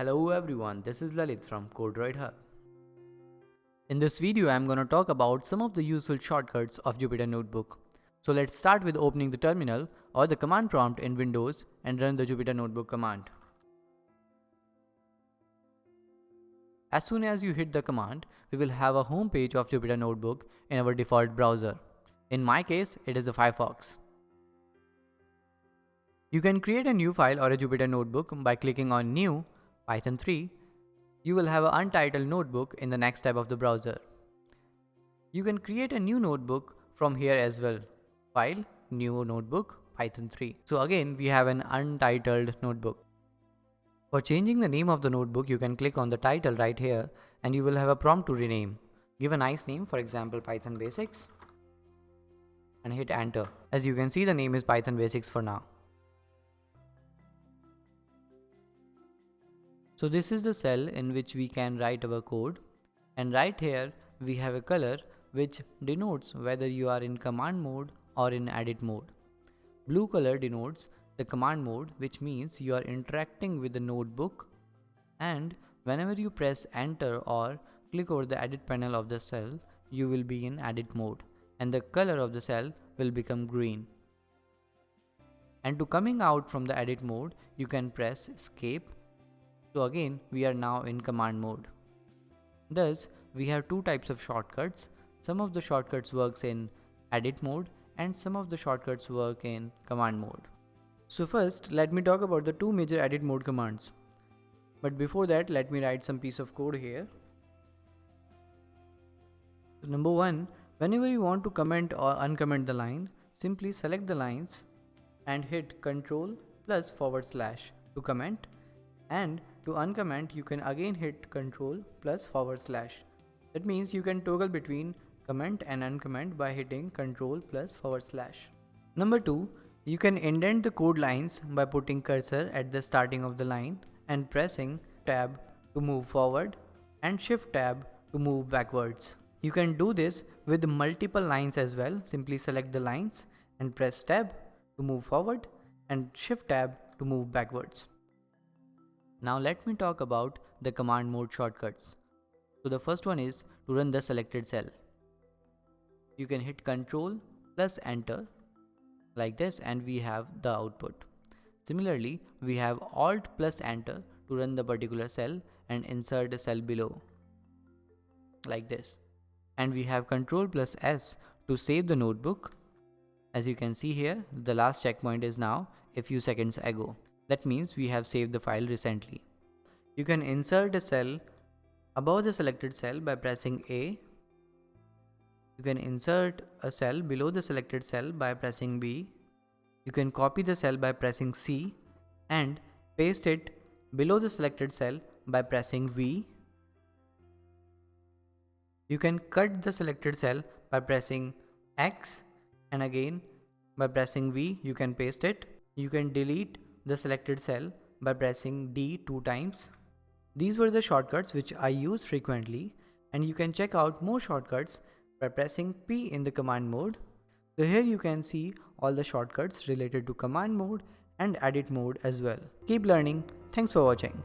Hello everyone, this is Lalit from CodroidHub. In this video, I am going to talk about some of the useful shortcuts of Jupyter Notebook. So let's start with opening the terminal or the command prompt in Windows and run the Jupyter Notebook command. As soon as you hit the command, we will have a home page of Jupyter Notebook in our default browser. In my case, it is a Firefox. You can create a new file or a Jupyter Notebook by clicking on New, Python 3. You will have an Untitled Notebook in the next tab of the browser. You can create a new notebook from here as well. File, New Notebook, Python 3. So again, we have an Untitled Notebook. For changing the name of the notebook, you can click on the title right here and you will have a prompt to rename. Give a nice name, for example Python Basics, and hit enter. As you can see, the name is Python Basics for now. So this is the cell in which we can write our code, and right here we have a color which denotes whether you are in command mode or in edit mode. Blue color denotes the command mode, which means you are interacting with the notebook, and whenever you press enter or click over the edit panel of the cell, you will be in edit mode and the color of the cell will become green. And to coming out from the edit mode, you can press escape. So again, we are now in command mode. Thus, we have two types of shortcuts. Some of the shortcuts works in edit mode and some of the shortcuts work in command mode. So first, let me talk about the two major edit mode commands. But before that, let me write some piece of code here. So number one, whenever you want to comment or uncomment the line, simply select the lines and hit Ctrl +/ to comment, and to uncomment you can again hit Ctrl +/. That means you can toggle between comment and uncomment by hitting Ctrl +/. Number two, you can indent the code lines by putting cursor at the starting of the line and pressing tab to move forward and shift tab to move backwards. You can do this with multiple lines as well. Simply select the lines and press tab to move forward and shift tab to move backwards. Now let me talk about the command mode shortcuts. So the first one is to run the selected cell. You can hit Ctrl +Enter like this and we have the output. Similarly, we have Alt +Enter to run the particular cell and insert a cell below like this. And we have Ctrl +S to save the notebook. As you can see here, the last checkpoint is now a few seconds ago. That means we have saved the file recently. You can insert a cell above the selected cell by pressing A. You can insert a cell below the selected cell by pressing B. You can copy the cell by pressing C and paste it below the selected cell by pressing V. You can cut the selected cell by pressing X, and again by pressing V you can paste it. You can delete the selected cell by pressing D 2 times. These were the shortcuts which I use frequently, and you can check out more shortcuts by pressing P in the command mode. So here you can see all the shortcuts related to command mode and edit mode as well. Keep learning. Thanks for watching.